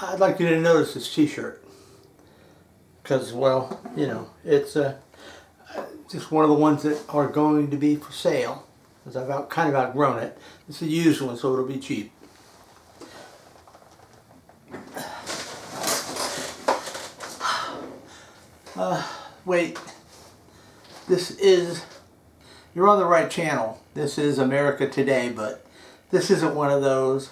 I'd like you to notice this t-shirt because, well, you know, it's just one of the ones that are going to be for sale because I've kind of outgrown it. It's a used one, so it'll be cheap. Wait, you're on the right channel. This is America Today, but this isn't one of those.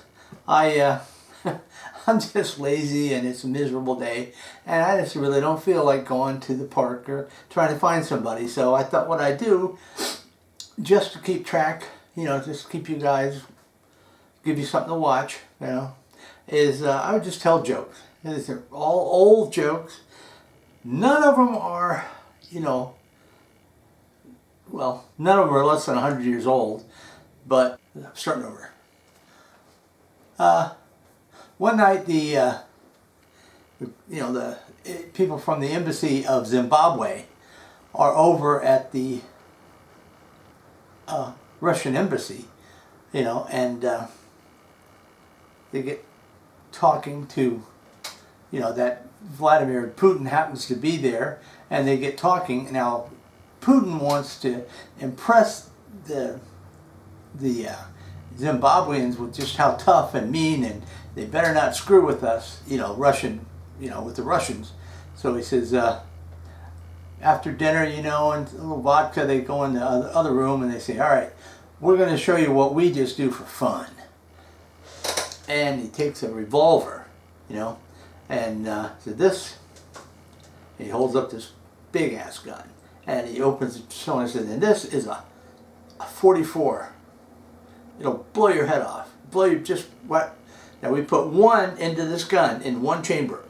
I'm just lazy and it's a miserable day and I just really don't feel like going to the park or trying to find somebody. So I thought what I'd do, just to keep track, you know, just keep you guys, give you something to watch, you know, is I would just tell jokes. These are all old jokes. None of them are, you know, well, none of them are less than 100 years old, but I'm starting over. One night, the people from the embassy of Zimbabwe are over at the Russian embassy, you know, and they get talking to, you know, that Vladimir Putin happens to be there, and they get talking. Now, Putin wants to impress the Zimbabweans with just how tough and mean, and they better not screw with us, you know, with the Russians. So he says, after dinner, you know, and a little vodka, they go in the other room and they say, all right, we're going to show you what we just do for fun. And he takes a revolver, you know, and so this, he holds up this big ass gun and he opens it, someone says, and this is a 44. It'll blow your head off. Blow you just what? Now we put one into this gun in one chamber.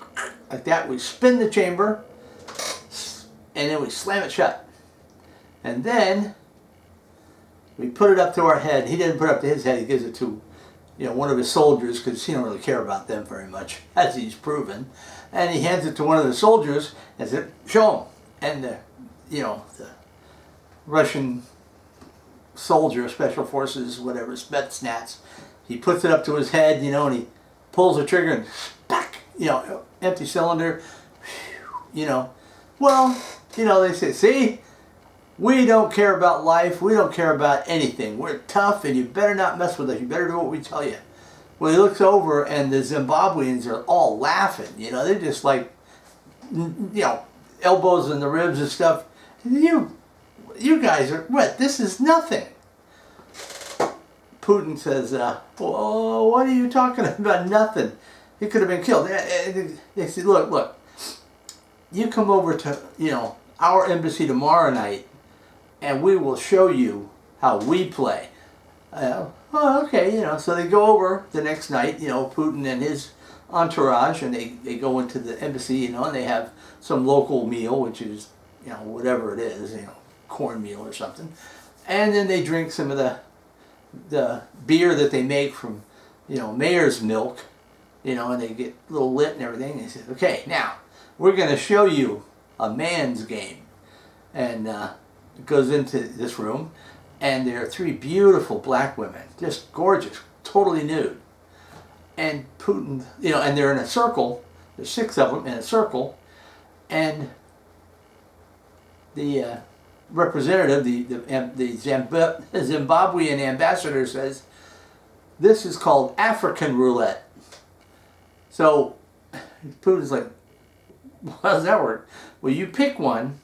Like that, we spin the chamber and then we slam it shut. And then we put it up to our head. He didn't put it up to his head, he gives it to, you know, one of his soldiers because he don't really care about them very much, as he's proven. And he hands it to one of the soldiers and said, show him. And the Russian soldier, special forces, whatever, Spetsnaz, he puts it up to his head, you know, and he pulls the trigger and back, you know, empty cylinder, you know. Well, you know, they say, see, we don't care about life, we don't care about anything. We're tough and you better not mess with us, you better do what we tell you. Well, he looks over and the Zimbabweans are all laughing, you know, they're just like, you know, elbows in the ribs and stuff. You guys are, what, this is nothing. Putin says, well, what are you talking about? Nothing. He could have been killed. They said, look, you come over to, you know, our embassy tomorrow night and we will show you how we play. Oh, okay, you know, so they go over the next night, you know, Putin and his entourage, and they go into the embassy, you know, and they have some local meal, which is, you know, whatever it is, you know, cornmeal or something. And then they drink some of the beer that they make from, you know, mare's milk, you know, and they get a little lit and everything. And they say, okay, now we're going to show you a man's game. And it goes into this room, and there are three beautiful black women, just gorgeous, totally nude. And Putin, you know, and they're in a circle, there's 6 of them in a circle, and the representative, the Zimbabwean ambassador says, this is called African roulette. So Putin's like, how does that work? Well, you pick one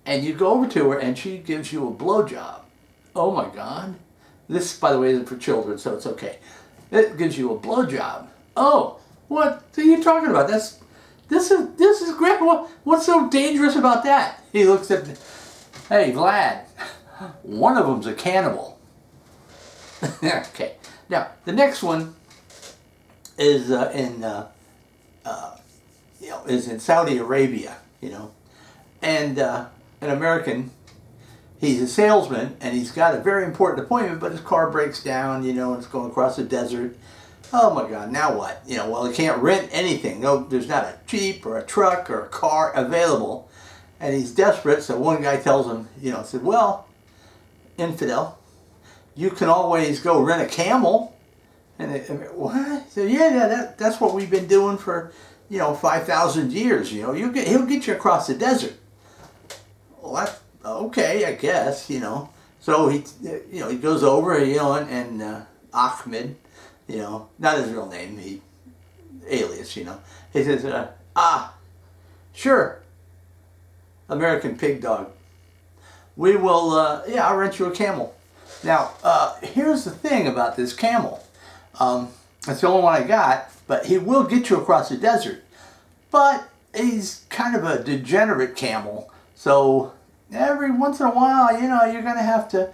and you go over to her and she gives you a blowjob. Oh my God. This, by the way, isn't for children, so it's okay. It gives you a blowjob. Oh, what are you talking about? This is great. What's so dangerous about that? He looks at, hey, Vlad, one of them's a cannibal. Okay. Now, the next one is is in Saudi Arabia, you know, and an American. He's a salesman and he's got a very important appointment, but his car breaks down, you know, and it's going across the desert. Oh my God, now what? You know, well, he can't rent anything. No, there's not a Jeep or a truck or a car available. And he's desperate, so one guy tells him, you know, said, well, infidel, you can always go rent a camel. And they, what? So yeah, that's what we've been doing for, 5,000 years. He'll get you across the desert. Well, that's okay, I guess. So he goes over, and Ahmed, not his real name, alias, he says, sure, American Pig Dog. We will, I'll rent you a camel. Now, here's the thing about this camel. It's the only one I got, but he will get you across the desert. But he's kind of a degenerate camel, so every once in a while, you're going to have to,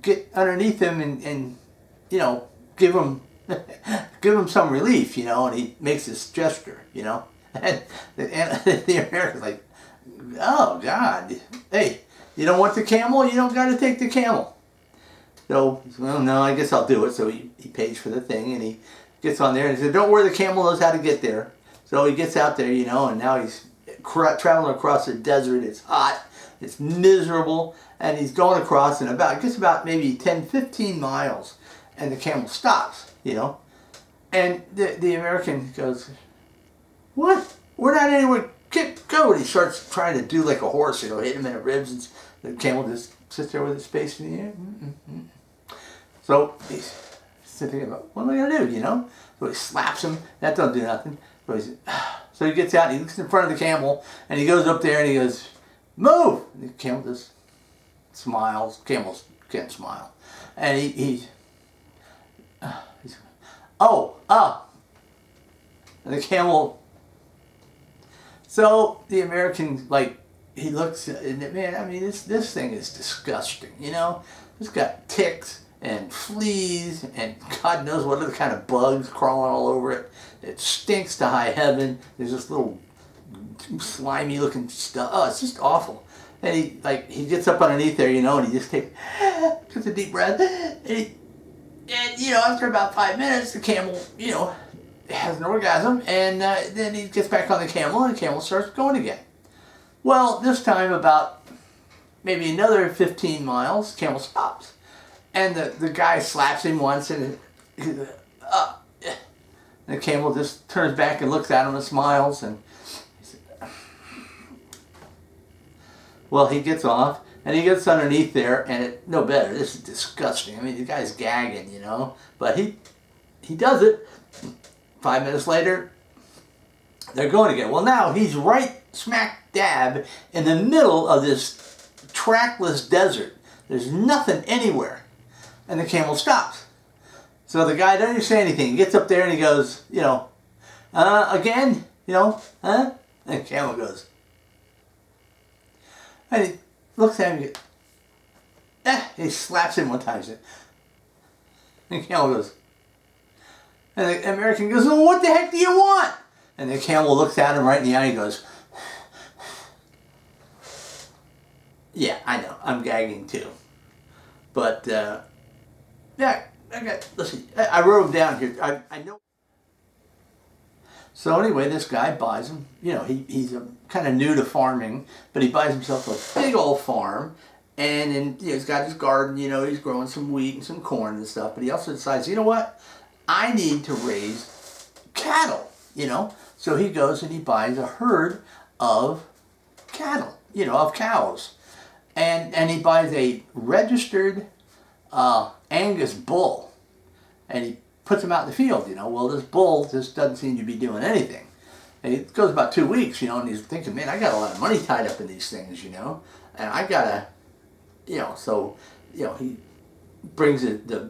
get underneath him and give him give him some relief, and he makes this gesture, and the American's like, oh God, hey, you don't want the camel? You don't got to take the camel. So, well, no, I guess I'll do it. So he pays for the thing, and he gets on there, and he said, don't worry, the camel knows how to get there. So he gets out there, and now he's traveling across the desert. It's hot, it's miserable, and he's going across in about maybe 10, 15 miles, and the camel stops, And the American goes, what? We're not anywhere. Go. And he starts trying to do like a horse, hit him in the ribs, and the camel just sits there with his face in the air. So he's sitting about, what am I going to do, So he slaps him. That doesn't do nothing. So he gets out, and he looks in front of the camel, and he goes up there, and he goes, move! And the camel just smiles. Camels can't smile. And he's and the camel. So the American, he looks, and man, I mean, this thing is disgusting, It's got ticks and fleas and God knows what other kind of bugs crawling all over it. It stinks to high heaven. There's this little slimy looking stuff. Oh, it's just awful. And he gets up underneath there, and he just takes a deep breath. And after about 5 minutes, the camel, has an orgasm, and then he gets back on the camel, and the camel starts going again. Well, this time about maybe another 15 miles, camel stops. And the guy slaps him once, and the camel just turns back and looks at him and smiles, and well, he gets off, and he gets underneath there, and no better. This is disgusting. I mean, the guy's gagging, but he does it. 5 minutes later, they're going again. Well, now he's right smack dab in the middle of this trackless desert. There's nothing anywhere. And the camel stops. So the guy doesn't even say anything. He gets up there and he goes, again, And the camel goes. And he looks at him and he slaps him one time. And the camel goes. And the American goes, well, what the heck do you want? And the camel looks at him right in the eye and goes, yeah, I know, I'm gagging too. But, listen, I wrote them down here. I know. So anyway, this guy buys him, he's kind of new to farming, but he buys himself a big old farm. And then, he's got his garden, he's growing some wheat and some corn and stuff. But he also decides, you know what? I need to raise cattle, So he goes and he buys a herd of cattle, of cows. And he buys a registered Angus bull. And he puts him out in the field, Well, this bull just doesn't seem to be doing anything. And it goes about 2 weeks, and he's thinking, man, I got a lot of money tied up in these things, And I gotta, so, he brings the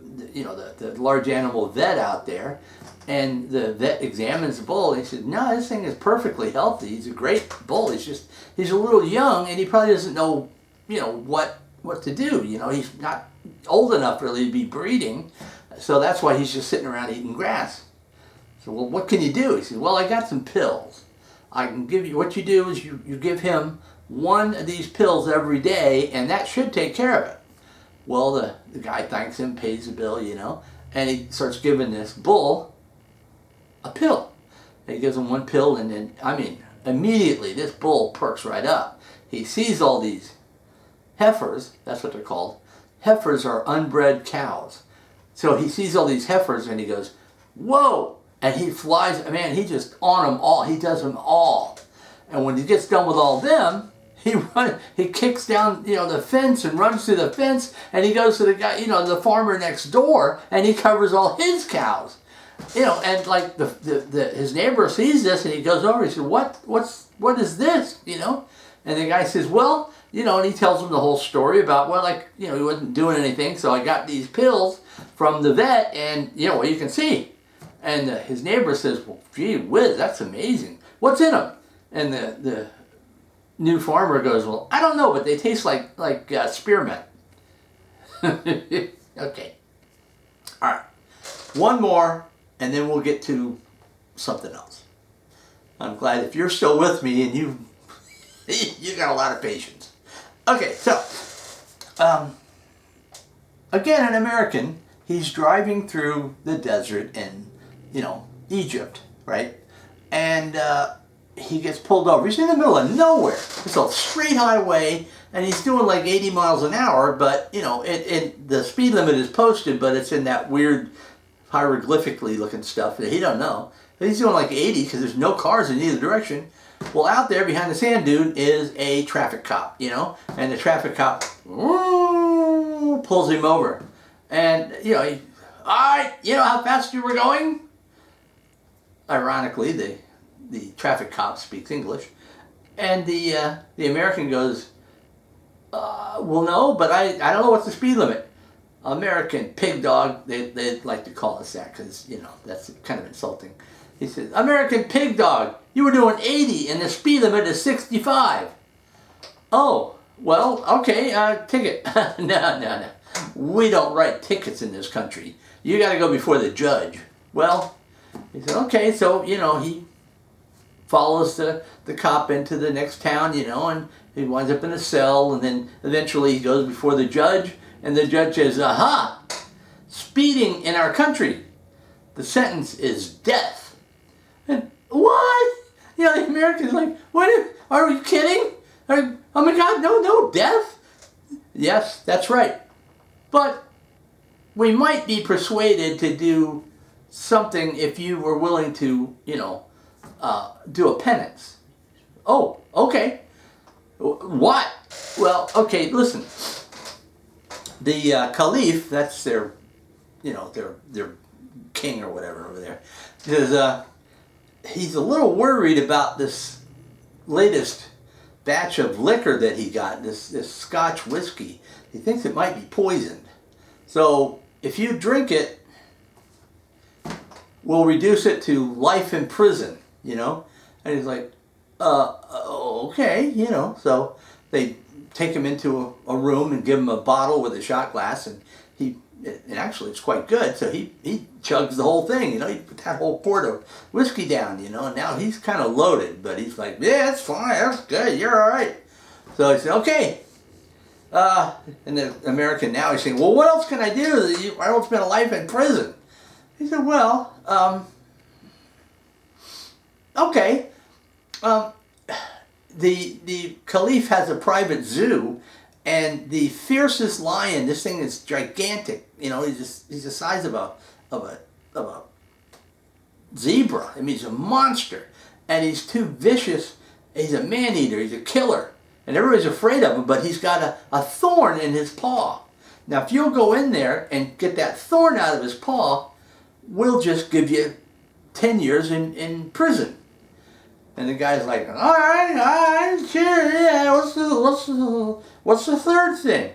large animal vet out there, and the vet examines the bull, and he says, no, this thing is perfectly healthy. He's a great bull. He's a little young, and he probably doesn't know, what to do. He's not old enough really to be breeding, so that's why he's just sitting around eating grass. So, well, what can you do? He says, well, I got some pills. I can give you, what you do is you give him one of these pills every day, and that should take care of it. Well, the guy thanks him, pays the bill, and he starts giving this bull a pill. And he gives him one pill, and then, immediately this bull perks right up. He sees all these heifers, that's what they're called. Heifers are unbred cows. So he sees all these heifers and he goes, whoa! And he flies, man, he just on them all. He does them all. And when he gets done with all them, he kicks down, the fence and runs through the fence, and he goes to the guy, the farmer next door, and he covers all his cows. And like his neighbor sees this and he goes over, he says, what is this? And the guy says, well, and he tells him the whole story about, he wasn't doing anything, so I got these pills from the vet, and, well, you can see. And his neighbor says, well, gee whiz, that's amazing. What's in them? And the new farmer goes, well, I don't know, but they taste like spearmint. Okay. All right. One more, and then we'll get to something else. I'm glad if you're still with me and you got a lot of patience. Okay, so, again, an American, he's driving through the desert in, Egypt, right? And he gets pulled over. He's in the middle of nowhere. It's a straight highway, and he's doing like 80 miles an hour, but, the speed limit is posted, but it's in that weird hieroglyphically looking stuff that he don't know. But he's doing like 80 because there's no cars in either direction. Well, out there behind the sand dune is a traffic cop, and the traffic cop pulls him over. And, all right, how fast you were going? Ironically, the traffic cop speaks English. And the American goes, well, no, but I don't know what's the speed limit. American pig dog, they like to call us that because, that's kind of insulting. He says, American pig dog, you were doing 80 and the speed limit is 65. Oh, well, okay, ticket. No. We don't write tickets in this country. You got to go before the judge. Well, he said, okay, so, he follows the cop into the next town, and he winds up in a cell, and then eventually he goes before the judge, and the judge says, aha, speeding in our country, the sentence is death. And what? The American's like, what? Are you kidding? Oh my God, no, death? Yes, that's right. But we might be persuaded to do something if you were willing to, do a penance. Oh, okay. What? Well, okay, listen. The Caliph, that's their king or whatever over there, is, he's a little worried about this latest batch of liquor that he got, this Scotch whiskey. He thinks it might be poisoned. So if you drink it, we'll reduce it to life in prison, And he's like, okay, So they take him into a room and give him a bottle with a shot glass, and actually it's quite good. So he chugs the whole thing, He put that whole quart of whiskey down, and now he's kind of loaded, but he's like, yeah, it's fine, that's good, you're all right. So he said, okay. And the American now he's saying, well, what else can I do? I don't spend a life in prison. He said, well, okay. The Caliph has a private zoo, and the fiercest lion, this thing is gigantic. He's the size of a zebra. I mean, he's a monster, and he's too vicious. He's a man-eater. He's a killer, and everybody's afraid of him. But he's got a thorn in his paw. Now, if you'll go in there and get that thorn out of his paw, we'll just give you 10 years in prison. And the guy's like, all right, sure, yeah, what's the third thing?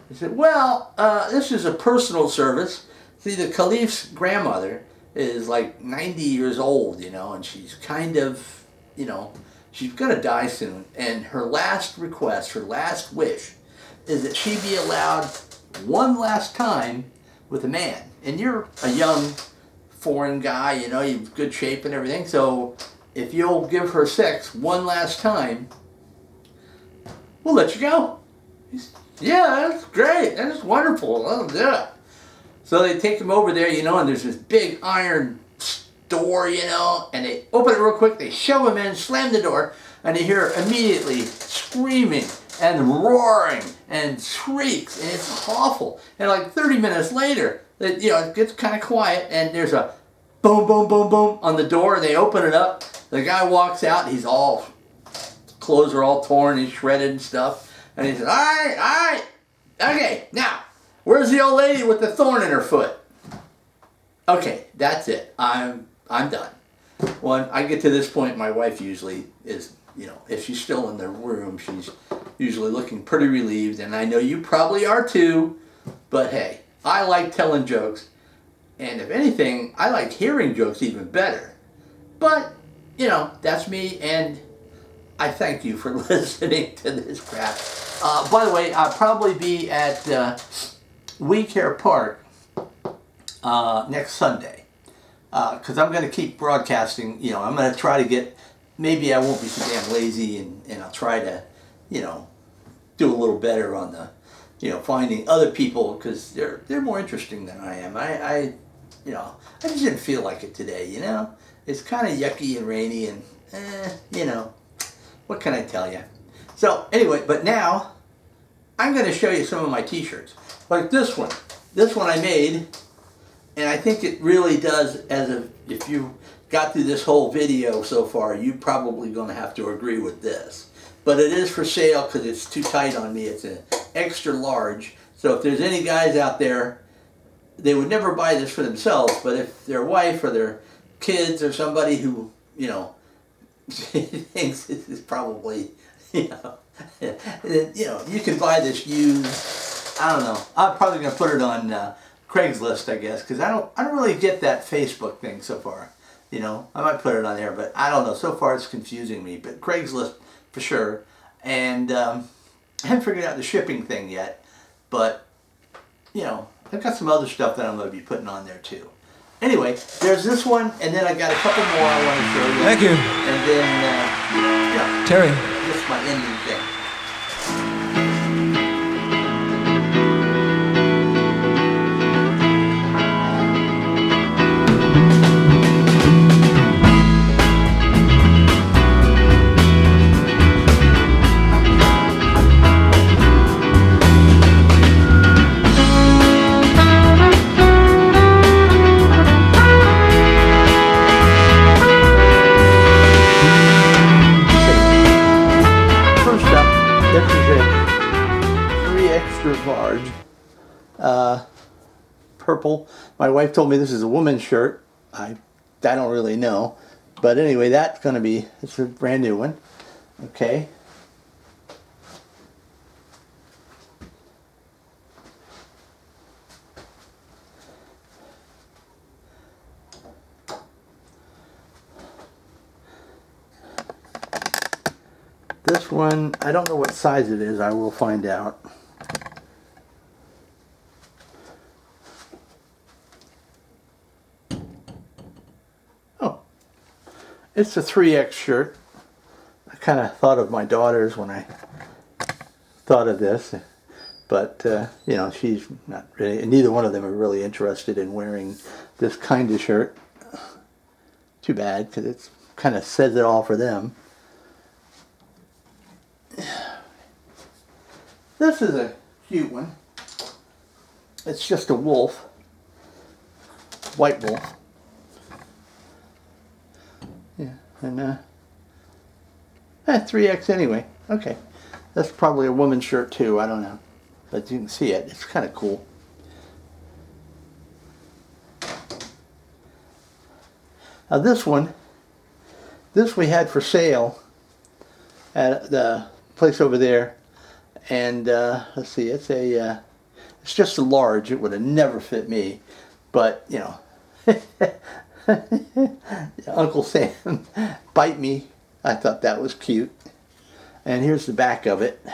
He said, well, this is a personal service. See, the Caliph's grandmother is like 90 years old, and she's kind of, she's going to die soon. And her last request, her last wish, is that she be allowed one last time with a man. And you're a young foreign guy, you're good shape and everything, so if you'll give her sex one last time, we'll let you go. Yeah, that's great. That's wonderful. I'll do it. So they take him over there, and there's this big iron door, and they open it real quick. They shove him in, slam the door, and they hear immediately screaming and roaring and shrieks, and it's awful. And like 30 minutes later, it gets kind of quiet, and there's a boom, boom, boom, boom on the door. They open it up. The guy walks out. He's all, clothes are all torn and shredded and stuff. And he says, all right, okay, now, where's the old lady with the thorn in her foot? Okay, that's it. I'm done. When I get to this point, my wife usually is, if she's still in the room, she's usually looking pretty relieved. And I know you probably are too. But hey, I like telling jokes. And if anything, I like hearing jokes even better. But, that's me, and I thank you for listening to this crap. By the way, I'll probably be at We Care Park next Sunday. Because I'm going to keep broadcasting. I'm going to try to get, maybe I won't be so damn lazy, and I'll try to, do a little better on the, finding other people, because they're more interesting than I am. I just didn't feel like it today, It's kind of yucky and rainy, and, what can I tell you? So, anyway, but now, I'm going to show you some of my t-shirts. Like this one. This one I made, and I think it really does, if you got through this whole video so far, you're probably going to have to agree with this. But it is for sale because it's too tight on me. It's an extra large. So if there's any guys out there, they would never buy this for themselves, but if their wife or their kids or somebody who, thinks this is probably, you can buy this used. I don't know. I'm probably going to put it on Craigslist, I guess, because I don't really get that Facebook thing so far. I might put it on there, but I don't know. So far, it's confusing me. But Craigslist for sure, and I haven't figured out the shipping thing yet. But I've got some other stuff that I'm going to be putting on there too. Anyway, there's this one, and then I got a couple more I want to show you. Thank you. And then Terry. This is my ending thing. Large purple. My wife told me this is a woman's shirt. I don't really know, but anyway, that's going to be, it's a brand new one. Okay. This one, I don't know what size it is. I will find out. It's a 3X shirt. I kind of thought of my daughters when I thought of this, but she's not really, and neither one of them are really interested in wearing this kind of shirt. Too bad, because it kind of says it all for them. This is a cute one. It's just a wolf, white wolf. Yeah, and 3X anyway. Okay, that's probably a woman's shirt too. I don't know, but you can see it. It's kind of cool. Now this one, we had for sale at the place over there, and let's see, it's just a large. It would have never fit me, but Uncle Sam bite me. I thought that was cute. And here's the back of it.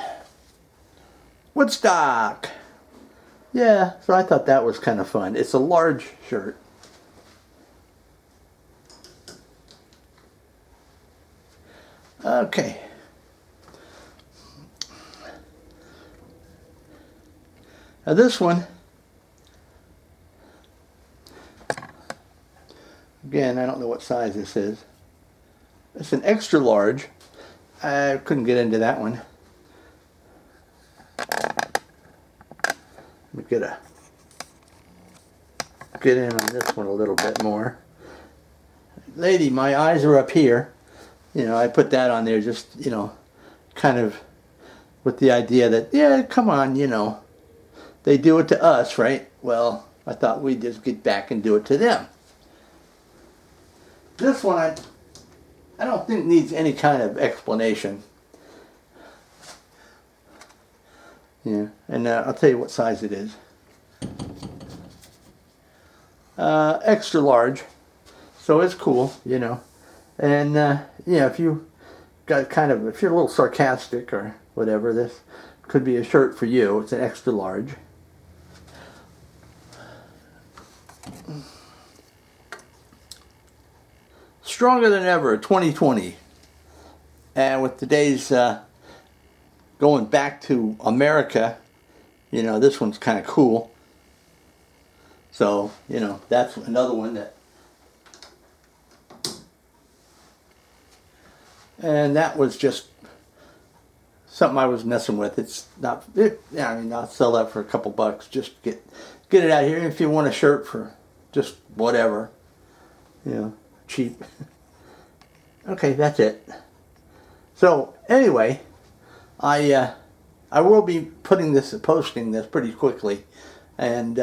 Woodstock. Yeah, so I thought that was kind of fun. It's a large shirt. Okay. Now this one, again, I don't know what size this is. It's an extra large. I couldn't get into that one. get in on this one a little bit more. Lady, my eyes are up here. You know, I put that on there just, you know, kind of with the idea that, yeah, come on, you know, they do it to us, right? Well, I thought we'd just get back and do it to them. This one, I don't think needs any kind of explanation. Yeah, and I'll tell you what size it is. Extra large, so it's cool, you know. And yeah, if you got kind of, if you're a little sarcastic or whatever, this could be a shirt for you. It's an extra large. Stronger than ever, 2020. And with today's going back to America, you know, this one's kind of cool. So, you know, that's another one that. And that was just something I was messing with. It's not, yeah, I mean, I'll sell that for a couple bucks. Just get it out here. If you want a shirt for just whatever, you know, cheap. Okay, that's it. So anyway, I will be posting this pretty quickly, and